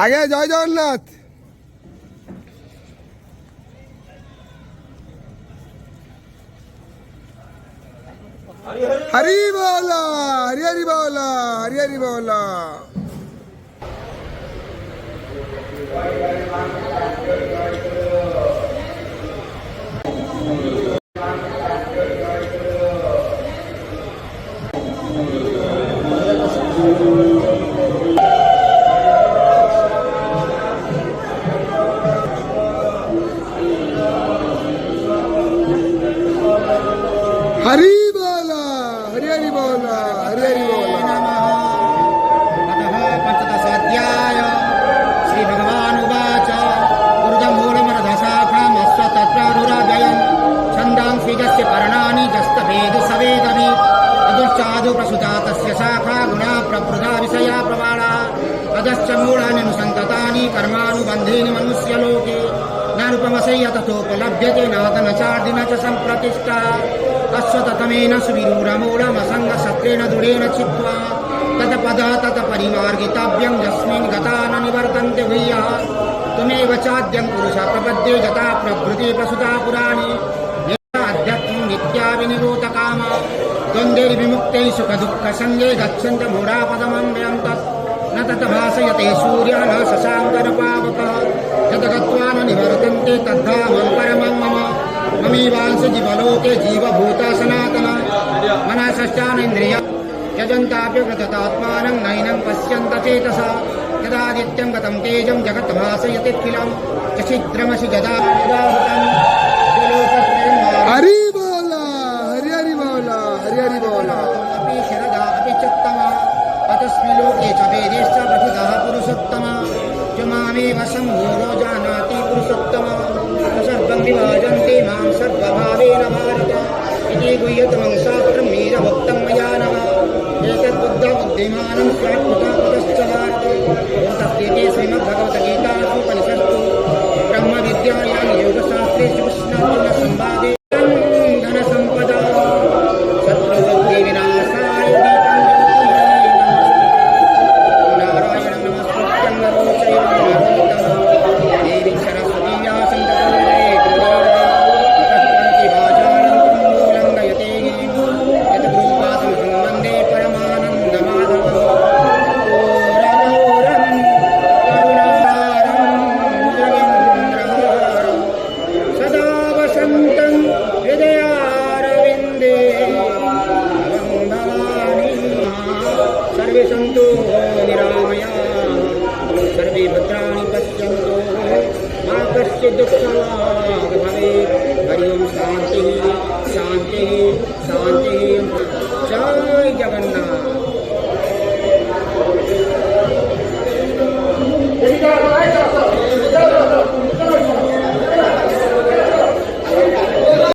আগে জয় জগন্নাথ। हरी बोला, हरी हरी बोला, हरी हरी बोला। हरी बोला, हरी हरी बोला, हरी हरी बोला। पंचदशाध्याय श्री भगवान उवाच ऊर्जमूलमरधशाखामस्वतत्रानुराजयन् छन्दांसि पर्णानि जस्तवेद सवेदवि अदुश्चादु प्रसुता तस्य शाखा गुणा प्रवृद्धा विषया प्रवाला अधश्च मूलानि अनुसन्ततानि कर्मानुबन्धीनि मनुष्यलोके नानुपमसय्य तथोपलभ्यते नादन चार्दिन च सम्प्रतिष्ठा अश्वततमेन सुविरूढमूलमसङ्गशस्त्रेण दृढेन चित्वा तत्पदः तत्परिमार्गितव्यं यस्मिन् गता न निवर्तन्ते भूयः त्वमेव चाद्यं पुरुषः प्रपद्ये यथा प्रभृति प्रसुता पुराणी अध्यात्मं नित्या विनिरोधकामा द्वन्द्वैर्विमुक्तैः सुखदुःखसङ्गे गच्छन्त मूढापदमं तत् न तत् भासयते सूर्यः न शशाङ्करपावकः यत् गत्वा न निवर्तन्ते तद्धामं परमं मम ममीवांसि जीवलोके जीवभूता सनातन मनसश्चानेन्द्रिय यजन्ताप्यव्रततात्मानं नैनं पश्यन्त चेतसा यदादित्यं गतं तेजं जगत् भासयतीखिलं छिद्रमसि यदा हरी बोला, हरी हरी बोला, हरी हरी बोला। अपि शरदा अपि चोत्तमा अतस्मिन् लोके च वेदेश्च प्रथितः पुरुषोत्तम च मामेव सम्मूढो जानाति पुरुषोत्तम सर्वं विभाजन्ते मां सर्वभावेन भारत इति गुह्यतमं शास्त्रं वीरभक्तं मया नः एतद्बुद्धबुद्धिमानं स्वात्मतः भारत तस्येते श्रीमद्भगवद्गीतासु उपनिषत्सु ब्रह्मविद्यायां योगशास्त्रेषु कृष्णार्जुनसंवादे धनसम्पदा शत्रुबुद्धिविनाशाय दीपं नारायणं नमस्कृत्यं नरो चैव नरोत्तमं देवीं सरस्वतीं व्यासं ततो जयेत् मूलं गयते यद्रूपासं वन्दे परमानन्दमाधवम् ओरघोरं करुणारं भुजगेन्द्रहारं सदा वसन्तं हृदयारविन्दे भवं भवानी सर्वे सन्तु निरामया सर्वे भद्राणि पश्यन्तु मा कश्चित् दुःखभाग् भवेत् हरि ओं शान्तिः शान्तिः शान्तिः जय जगन्नाथ।